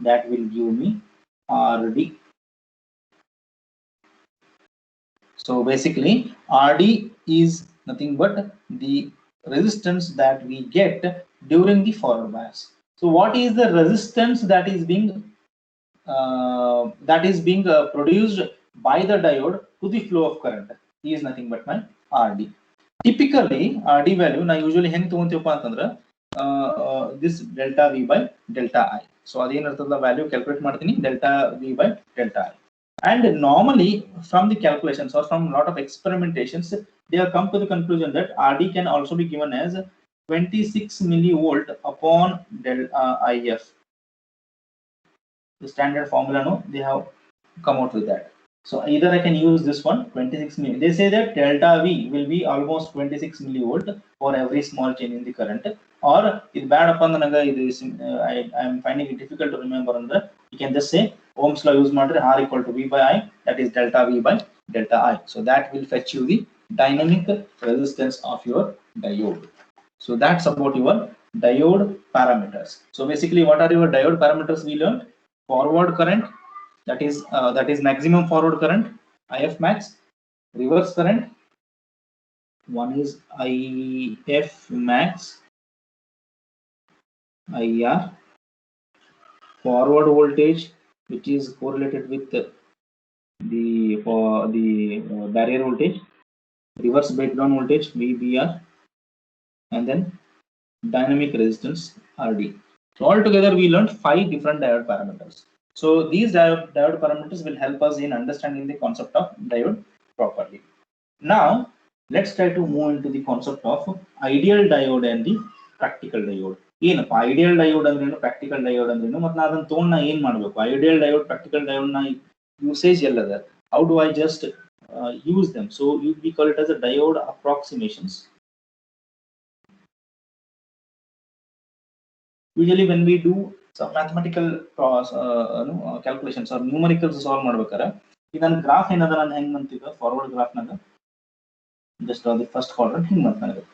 That will give me RD. So basically RD is nothing but the resistance that we get during the forward bias. So what is the resistance that is being produced by the diode to the flow of current? He is nothing but my RD. Typically RD value na usually heng ತಗೊಂತೀವಪ್ಪ ಅಂತಂದ್ರೆ this delta V by delta I. So ಅದೇನಿರ್ತದ value calculate ಮಾಡ್ತೀನಿ, delta V by delta I. And normally from the calculations or from a lot of experimentations, they have come to the conclusion that RD can also be given as 26 millivolt upon delta IF. The standard formula, no, they have come out with that. So either I can use this one 26 milli. They say that delta V will be almost 26 millivolt for every small change in the current. Or it bad upon the naga, I am finding it difficult to remember. You can just say Ohm's law use madre, R equal to V by I, that is delta V by delta I. So that will fetch you the dynamic resistance of your diode. So that's about your diode parameters. So basically what are your diode parameters we learned? Forward current, that is maximum forward current, IF max. Reverse current, one is IF max, IR. Forward voltage, which is correlated with the barrier voltage. Reverse breakdown voltage, VBR, and then dynamic resistance, RD. So altogether we learned 5 different diode parameters. So these diode parameters will help us in understanding the concept of diode properly. Now let's try to move into the concept of ideal diode and the practical diode. ಏನಪ್ಪ ideal diode ಅಂದ್ರೇನು, practical diode ಅಂದ್ರೇನು, ಮತ್ತೆ ಅದನ್ನ ತಗೊಂಡು ನಾ ಏನ್ ಮಾಡ್ಬೇಕು, ideal diode practical diode ನ ಯೂಸೇಜ್ ಎಲ್ಲದ, how do I just use them? So we call it as a diode approximations. Usually when we do some mathematical calculations or numericals solve ಮಾಡ್ಬೇಕಾರೆ ಇದನ್ನ ಗ್ರಾಫ್ ಏನದ ನಾನು ಹೆಂಗ್ ಅಂತೀಗ ಫಾರ್ವರ್ಡ್ ಗ್ರಾಫ್ ನಾಗ just on the first quadrant ಹಿಂಗ್ ಅಂತ ನನಗೆ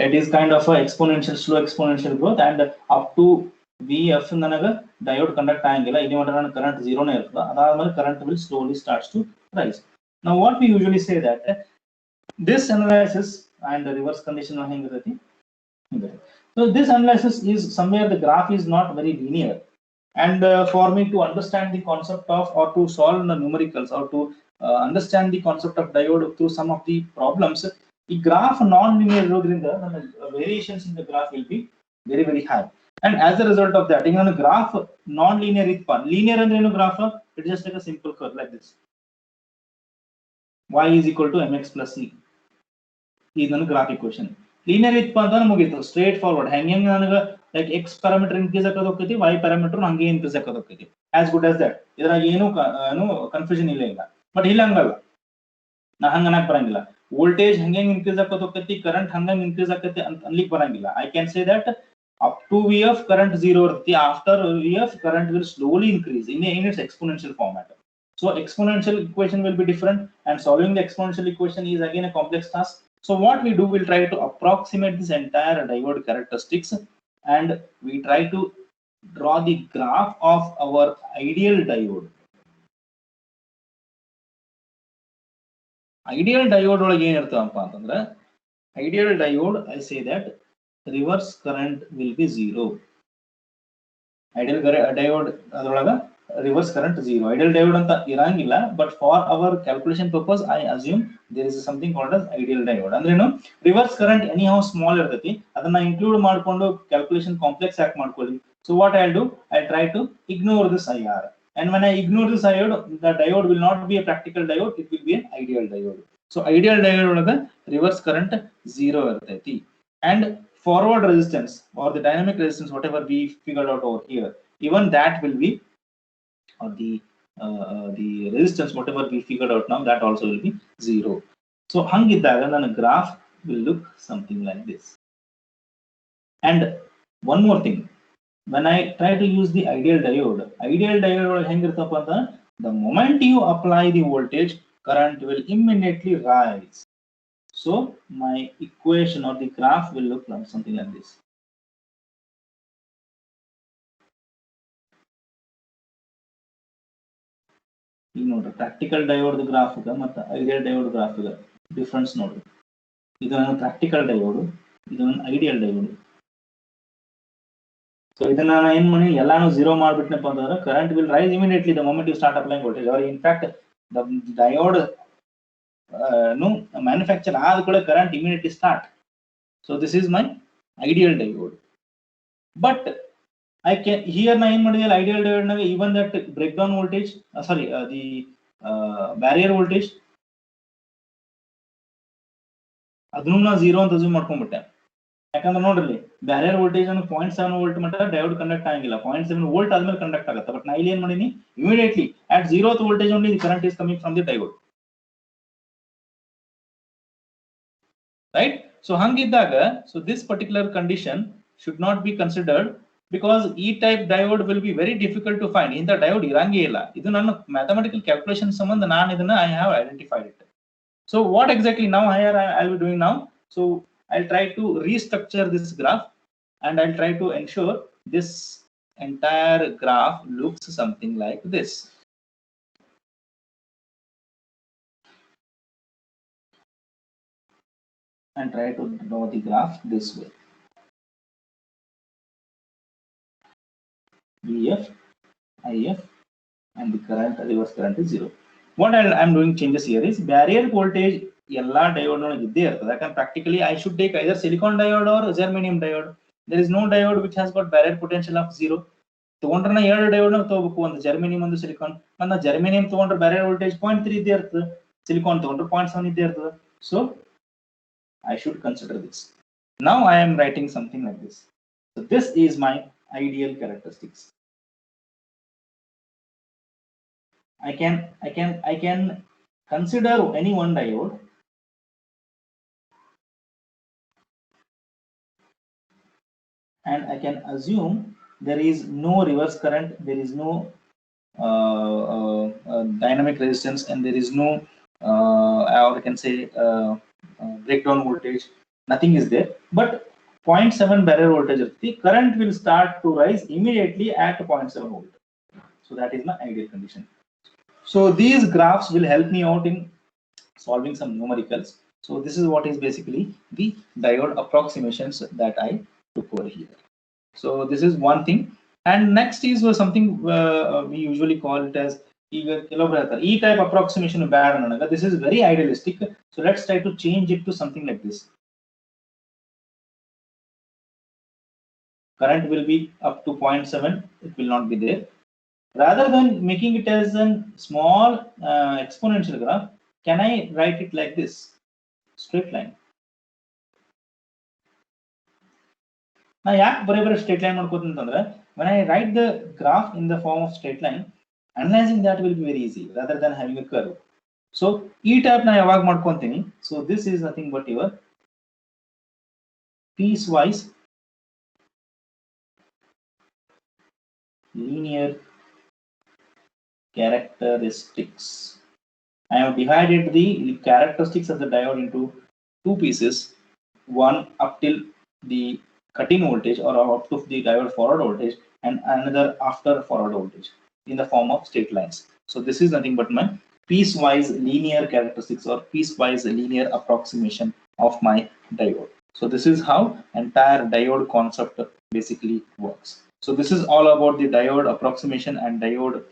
it is kind of a exponential slow exponential growth and up to vf ನನಗೆ diode conduct ಆಗಂಗಿಲ್ಲ, ಇಲ್ಲಿ ಮಟ್ಟ ನನ್ನ current 0 ನೇ ಇರ್ತದ, ಅದಾದ್ಮೇಲೆ current will slowly starts to rise. Now what we usually say that this analysis and the reverse condition ಹೆಂಗಿರತಿ. So this analysis is somewhere the graph is not very linear, and for me to understand the concept of or to solve the numericals or to understand the concept of diode through some of the problems, the graph non-linear irodrinda variations in the graph will be very very high, and as a result of that in a graph non-linear itpa linear andre enu graph it just like a simple curve like this, y is equal to mx plus c is the graph equation. Linear itpa anta ಮುಗಿತು straight forward ಹೆಂಗೆ ನನಗೆ like x parameter increase ಆಗೋದು ಹೋಗ್ತೈತಿ, y parameter ಹಂಗೆ increase ಆಗೋದು ಹೋಗ್ತೈತಿ, as good as that. ಇದ್ರಾಗ ಏನು confusion ಇಲ್ಲ. But ಇಲ್ಲ ಹಂಗಲ್ಲ, ನಾ ಹಂಗ ಅನ್ನಕ್ ಬರಂಗಿಲ್ಲ. ವೋಲ್ಟೇಜ್ ಹಂಗೆ ಇನ್ಕ್ರೀಸ್ ಆಗೋದು ಹೋಗ್ತೈತಿ, ಕರೆಂಟ್ ಹಂಗೆ ಇನ್ಕ್ರೀಸ್ ಆಕೈತಿ ಅಂತ ಅನ್ಲಿಕ್ಕೆ ಬರಂಗಿಲ್ಲ. I can say that up to vf current 0 ಇರುತ್ತೆ, after vf current will slowly increase in its exponential format. So exponential equation will be different, and solving the exponential equation is again a complex task. So what we do, we'll try to approximate this entire diode characteristics, and we try to draw the graph of our ideal diode. Ideal diode ಒಳಗೆ ಏನಿರ್ತದಪ್ಪ ಅಂತಂದ್ರೆ, ideal diode I say that reverse current will be 0. Ideal diode ಅದರೊಳಗ reverse current 0. Ideal diode ಅಂತ ಇರಂಗಿಲ್ಲ, but for our calculation purpose I assume there is something called as ideal diode. ಅಂದ್ರೇನು, reverse current anyhow small ಇರ್ತೈತಿ, ಅದನ್ನ include ಮಾಡ್ಕೊಂಡು calculation complex ಯಾಕೆ ಮಾಡ್ಕೊಳ್ಳಿ. So what I'll do, I'll try to ignore this IR, and when I ignore this diode, the diode will not be a practical diode, it will be an ideal diode. So ideal diode ಒಳಗ reverse current 0 ಇರ್ತೈತಿ, and forward resistance or the dynamic resistance whatever we figured out over here, even that will be, or the resistance whatever we figured out now, that also will be 0. So hangiddaga ನನ್ನ graph will look something like this. And one more thing, when I try to use the ideal diode ಒಳಗೆ ಹೆಂಗಿರ್ತಪ್ಪ ಅಂತ, the moment you apply the voltage, current will immediately rise. So my equation or the graph will look like something like this. ಈಗ ನೋಡ್ರಿ, practical diode graph ಮತ್ತೆ ideal diode graph difference ನೋಡ್ರಿ. ಇದು ನನ್ನ practical diode, ಇದು ನನ್ನ ideal diode. So ಇದನ್ನ ನಾನು ಏನ್ ಮಾಡಿ ಎಲ್ಲಾನು 0 ಮಾಡ್ಬಿಟ್ನಪ್ಪ ಅಂತಂದ್ರೆ current will rise immediately the moment you start applying voltage, or in fact the diode manufacture ಆದ ಕೂಡ current immediately start. So this is my ideal diode. But I can here na ಏನು ಮಾಡಿದೆ, ideal diode ನಾಗ even that breakdown voltage, sorry the barrier voltage ಅದನ್ನು ನಾ 0 ಅಂತ assume ಮಾಡ್ಕೊಂಡ್ಬಿಟ್ಟೆ. ಯಾಕಂದ್ರೆ ನೋಡ್ರಿ, ಬ್ಯಾರಿಯರ್ ವೋಲ್ಟೇಜ್ ಅನ್ನು 0.7 ವೋಲ್ಟ್ ಮಟ್ಟ ಡಯೋಡ್ ಕಂಡಕ್ಟ್ ಆಗಿಲ್ಲ, 0.7 ವೋಲ್ಟ್ ಆದ್ಮೇಲೆ ಕಂಡಕ್ಟ್ ಆಗುತ್ತೆ. ಬಟ್ ನಾ ಇಲ್ಲಿ ಏನ್ ಮಾಡೀನಿ, immediately at 0th voltage only the current is coming from the diode, right? So hangiddaga, so this particular condition should not be considered, because E-type diode will be very difficult to find. In the diode irange illa, idu nannu mathematical calculation sambandha naan idana I have identified it. So what exactly now here I'll be doing now, so I'll try to restructure this graph, and I'll try to ensure this entire graph looks something like this. And try to draw the graph this way. VF, IF, and the current, reverse current is 0. What I'm doing changes here is barrier voltage ಎಲ್ಲ diode ಒಳಗೆ ಇದ್ದೇ ಇರ್ತದೆ. ಯಾಕಂದ್ರೆ practically I should take either silicon diode or germanium diode. There is no diode which has got barrier potential of 0. ತಗೊಂಡ್ರೆ ನಾ 2 diode ತಗೋಬೇಕು, ಒಂದು germanium ಒಂದು ಸಿಲಿಕಾನ್. ನನ್ನ ಜರ್ಮೇನಿಯಂ ತಗೊಂಡ್ರೆ barrier voltage 0.3 ಇದ್ದೇ ಇರ್ತದೆ, ಸಿಲಿಕಾನ್ ತಗೊಂಡ್ರೆ 0.7 ಇದ್ದೇ ಇರ್ತದೆ. So I should consider this. Now I am writing something like this. So this is my ideal characteristics. I can consider any one diode and I can assume there is no reverse current, there is no dynamic resistance, and there is no or I can say breakdown voltage. Nothing is there, but 0.7 barrier voltage, the current will start to rise immediately at 0.7 volt. So that is my ideal condition. So these graphs will help me out in solving some numericals. So this is what is basically the diode approximations that I took over here. So this is one thing, and next is something we usually call it as E-type approximation bad. This is very idealistic, so let's try to change it to something like this. Current will be up to 0.7, it will not be there. Rather than making it as a small exponential graph, can I write it like this, straight line? Now, straight line when I write the graph in the form of straight line, analyzing that will be very easy rather than having a curve. So E-type na yavag madkontini. So this is nothing but your piecewise linear characteristics. I have divided the characteristics of the diode into two pieces, one up till the cutting voltage or up to the diode forward voltage, and another after forward voltage in the form of straight lines. So this is nothing but my piecewise linear characteristics or piecewise linear approximation of my diode. So this is how entire diode concept basically works. So this is all about the diode approximation and diode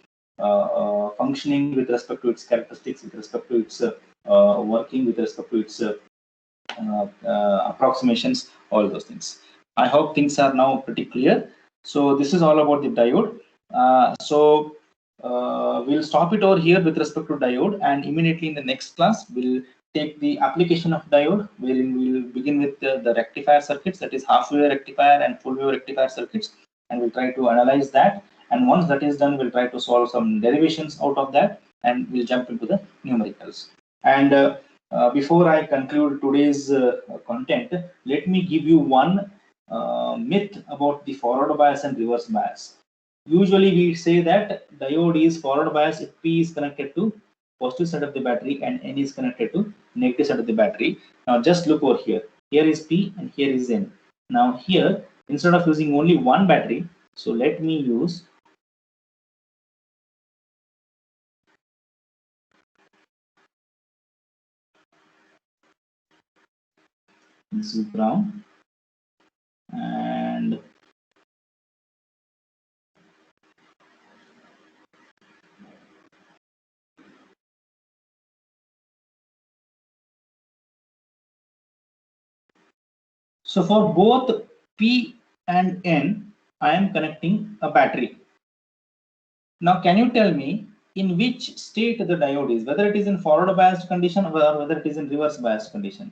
functioning with respect to its characteristics, with respect to its working, with respect to its approximations, all those things. I hope things are now pretty clear. So this is all about the diode. We'll stop it over here with respect to diode, and immediately in the next class we'll take the application of diode, wherein we'll begin with the rectifier circuits, that is half wave rectifier and full wave rectifier circuits, and we'll try to analyze that. And once that is done, we'll try to solve some derivations out of that, and we'll jump into the numericals. And before I conclude today's content, let me give you one myth about the forward bias and reverse bias. Usually we say that diode is forward bias if P is connected to positive side of the battery and N is connected to negative side of the battery. Now just look over here. Here is P and here is N. Now here, instead of using only one battery, so let me use this is ground, and so for both P and N, I am connecting a battery. Now can you tell me in which state the diode is, whether it is in forward biased condition or whether it is in reverse biased condition?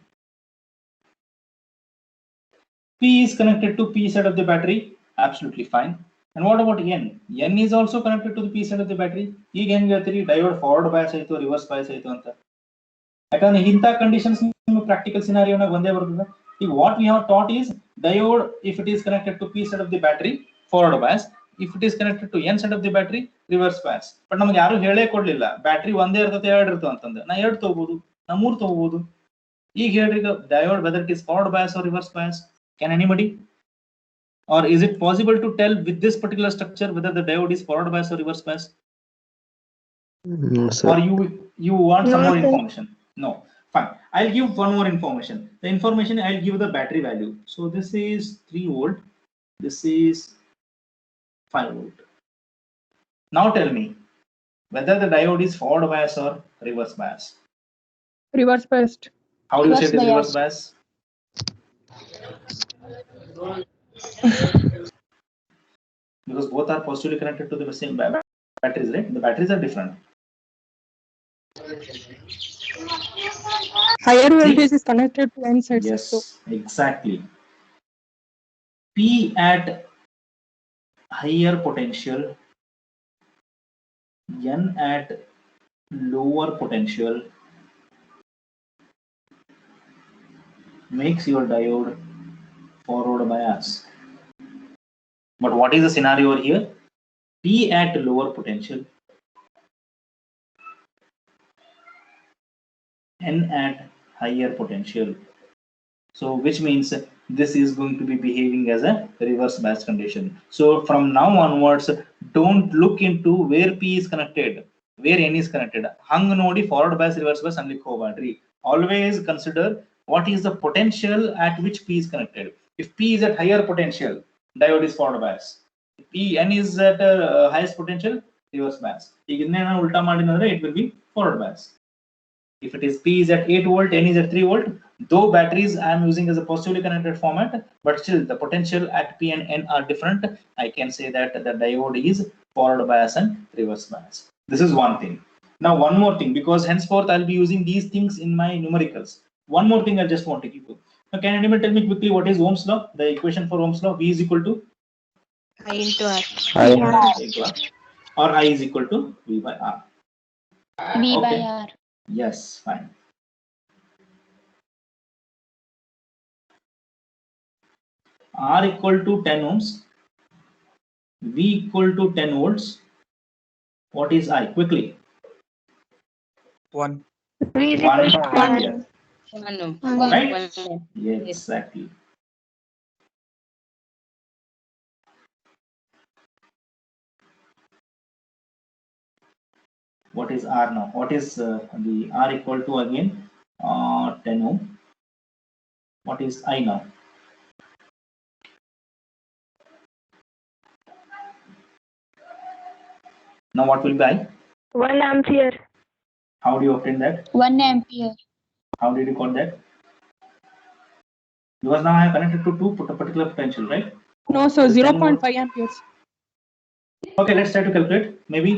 P is connected to P side of the battery, absolutely fine. And what about N? N is also connected to the P side of the battery. ಈಗ ಹೆಂಗೆ ಹೇಳ್ತೀರಿ diode forward bias ಆಯ್ತು reverse bias ಆಯ್ತು ಅಂತ? ಯಾಕಂದ್ರೆ ಇಂಥ conditions ನಿಮ್ಮ practical ಸಿನಾರಿಯೋನಾಗ ಒಂದೇ ಬರ್ತದೆ. ಈಗ what we have taught is diode, if it is connected to P side of the battery, forward bias. If it is connected to N side of the battery, reverse bias. But ನಮಗೆ ಯಾರು ಹೇಳೇ ಕೊಡ್ಲಿಲ್ಲ battery ಒಂದೇ ಇರ್ತದೆ ಎರಡು ಇರ್ತದೆ ಅಂತಂದ್ರೆ. ನಾ ಎರಡು ತಗೋಬಹುದು, ನಾ ಮೂರು ತಗೋಬಹುದು. ಈಗ ಹೇಳ್ರಿ diode whether it is forward bias or reverse bias. Can anybody? Or is it possible to tell with this particular structure whether the diode is forward bias or reverse bias? No, sir. Or you want some more information? No. Fine. I'll give one more information. The information I'll give the battery value. So this is 3 volt. This is 5 volt. Now tell me whether the diode is forward bias or reverse bias. Reverse biased. How do you say this reverse bias? Because both are positively connected to the same batteries, right? The batteries are different. Higher See? voltage is connected to N side. Yes, So exactly. P at higher potential, N at lower potential makes your diode forward bias. But what is the scenario over here? P at lower potential, N at higher potential. So which means this is going to be behaving as a reverse bias condition. So from now onwards, don't look into where P is connected, where N is connected. Hang nodi forward bias, reverse bias and likhovadri. Always consider what is the potential at which P is connected. If P is at higher potential, diode is forward bias. If P N is at highest potential, reverse bias. It will be forward bias. If it is P is at 8 volt, N is at 3 volt, though batteries I am using as a positively connected format, but still the potential at P and N are different. I can say that the diode is forward bias and reverse bias. This is one thing. Now one more thing, because henceforth I'll be using these things in my numericals. One more thing I just want to give you. Now can anyone tell me quickly what is Ohm's law? The equation for Ohm's law, V is equal to I into R. or I is equal to V by R. V by Okay. R. Yes, fine. R equal to 10 ohms, V equal to 10 volts. What is I? Quickly. 1. V is 1 equal to ampere. 1 Right? Yeah, exactly. What is R now? What is the R equal to again? 10 ohm. What is I now? Now what will be I? 1 ampere. How do you obtain that? 1 ampere. How did you got that? Because now I have connected to two particular potential, right? no, so It is 10 volt. 0.5 amperes. Okay, let's try to calculate. Maybe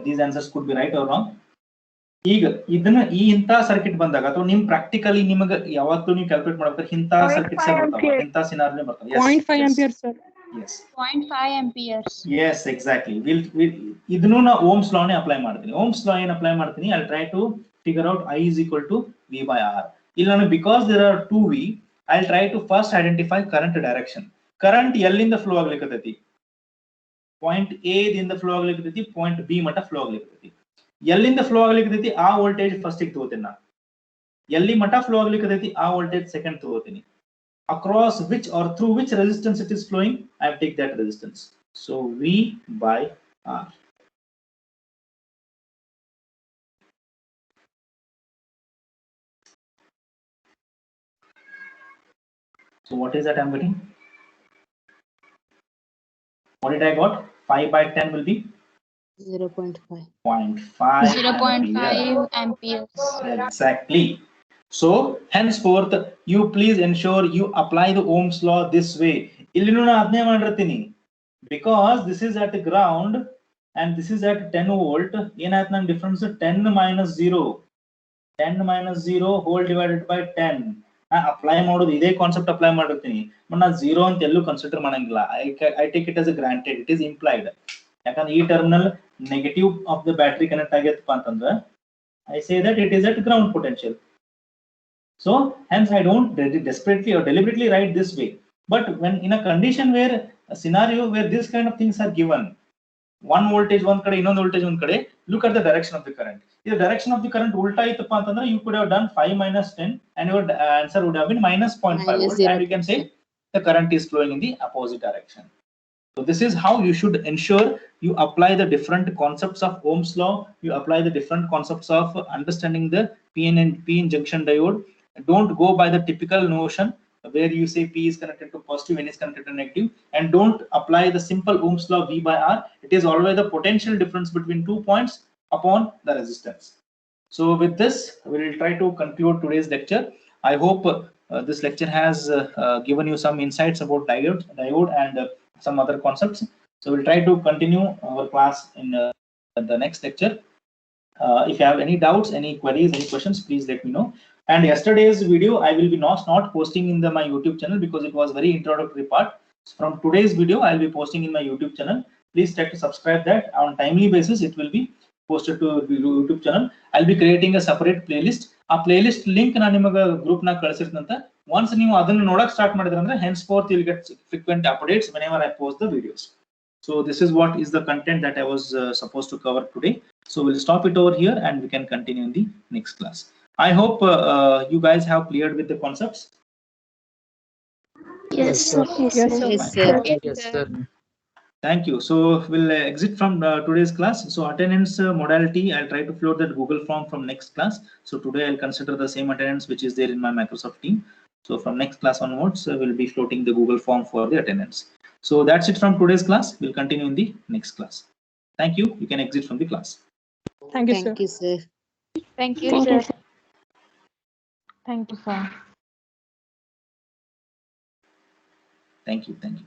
these answers could be right or wrong. ಈಗ ಇದನ್ನ ಈ ಇಂತ circuit ಬಂದಾಗ ಅಥವಾ ನಿಮ್ practically ನಿಮಗೆ ಯಾವತ್ತೂ ನೀವು ಕ್ಯಾಲ್ಕುಲೇಟ್ ಮಾಡ್ಬೇಕಾದ್ರೆ ಇಂತ ಸರ್ಕಿಟ್ಸ್ ಬರ್ತಾವ, ಇಂತ ಸಿನಾರಿಯೋ ಬರ್ತಾವ. 0.5 amperes, sir. Yes. 0.5 amperes. Yes, exactly. ಇದನ್ನು ನಾ ಓಮ್ಸ್ ಲಾ ನೇ ಅಪ್ಲೈ ಮಾಡ್ತೀನಿ. ಓಮ್ಸ್ ಲಾ ಏನ್ ಅಪ್ಲೈ ಮಾಡ್ತೀನಿ? I'll try to figure out I is equal to V by R. ಇಲ್ಲಿ ನಾನು because there are two V, I'll try to first identify current direction. Current ಎಲ್ಲಿಂದ flow ಆಗ್ಲಿಕ್ಕತೈತಿ? Point A ದಿಂದ flow ಆಗ್ಲಿಕ್ಕತೈತಿ, point B ಮಟ್ಟ flow ಆಗ್ಲಿಕ್ಕತೈತಿ. ಎಲ್ಲಿಂದ flow ಆಗ್ಲಿಕ್ಕತೈತಿ ಆ voltage first ಗೆ ತಗೋತೀನಿ ನಾನು. ಎಲ್ಲಿ ಮಟ್ಟ ಫ್ಲೋ ಆಗ್ಲಿಕ್ಕತೈತಿ ಆ ವೋಲ್ಟೇಜ್ ಸೆಕೆಂಡ್ ತಗೋತೀನಿ. Across which or through which resistance it is flowing, I take that resistance. So V by R. So what is that I'm getting? What did I got? 5 by 10 will be 0.5. 0.5. 0.5 amperes. Exactly. So henceforth, you please ensure you apply the Ohm's law this way. Illinu na adne ಮಾಡಿರ್ತೀನಿ. Because this is at the ground and this is at 10 volt. ಏನಾಯ್ತು ನನ್ನ difference 10 minus 0. 10 minus 0 whole divided by 10. Apply ಮಾಡೋದು ಇದೇ concept apply ಮಾಡಿರ್ತೀನಿ. But ನಾನು 0 ಅಂತ ಎಲ್ಲೂ consider ಮಾಡಂಗಿಲ್ಲ. I take it as a granted. It is implied. ಯಾಕಂದ್ರೆ ಈ terminal negative of the battery connect ಆಗೈತಪ್ಪ ಅಂತಂದ್ರೆ I say that it is at ground potential. So hence I don't desperately or deliberately write this way. But when in a condition where a scenario where this kind of things are given, one voltage one kade, ಇನ್ನೊಂದು voltage one kade, look at the direction of the current. If the direction of the current ulta itappa antandre, you could have done 5 minus 10 and your answer would have been minus 0.5 volt, and you can say the current is flowing in the opposite direction. So this is how you should ensure you apply the different concepts of Ohm's law. You apply the different concepts of understanding the P-N junction diode. Don't go by the typical notion where you say P is connected to positive, N is connected to negative, and don't apply the simple Ohm's law V by R. It is always the potential difference between 2 points upon the resistance. So with this, we will try to conclude today's lecture. I hope this lecture has given you some insights about diode and some other concepts. So we'll try to continue our class in the next lecture. If you have any doubts, any queries, any questions, please let me know. And yesterday's video I will be not posting in my YouTube channel because it was very introductory part. So from today's video I will be posting in my YouTube channel. Please try to subscribe that on timely basis. It will be posted to the YouTube channel. I'll be creating a separate playlist. A playlist link na nimaga group na ಕಳಿಸಿರ್ತಂತ. Once ನೀವು ಅದನ್ನು ನೋಡಕ್ start ಮಾಡಿದ್ರಂದ್ರೆ henceforth you'll get frequent updates whenever I post the videos. So this is what is the content that I was supposed to cover today. So we'll stop it over here and we can continue in the next class. I hope you guys have cleared with the concepts. Yes, sir. Yes, sir. Yes, sir. Yes, sir. Thank you. So we'll exit from today's class. So attendance modality, I'll try to float that Google form from next class. So today I'll consider the same attendance which is there in my Microsoft team. So from next class onwards, we'll be floating the Google form for the attendance. So that's it from today's class. We'll continue in the next class. Thank you. You can exit from the class. Thank you, sir. Thank you, sir. Thank you, sir. Thank you, sir. Thank you. Thank you.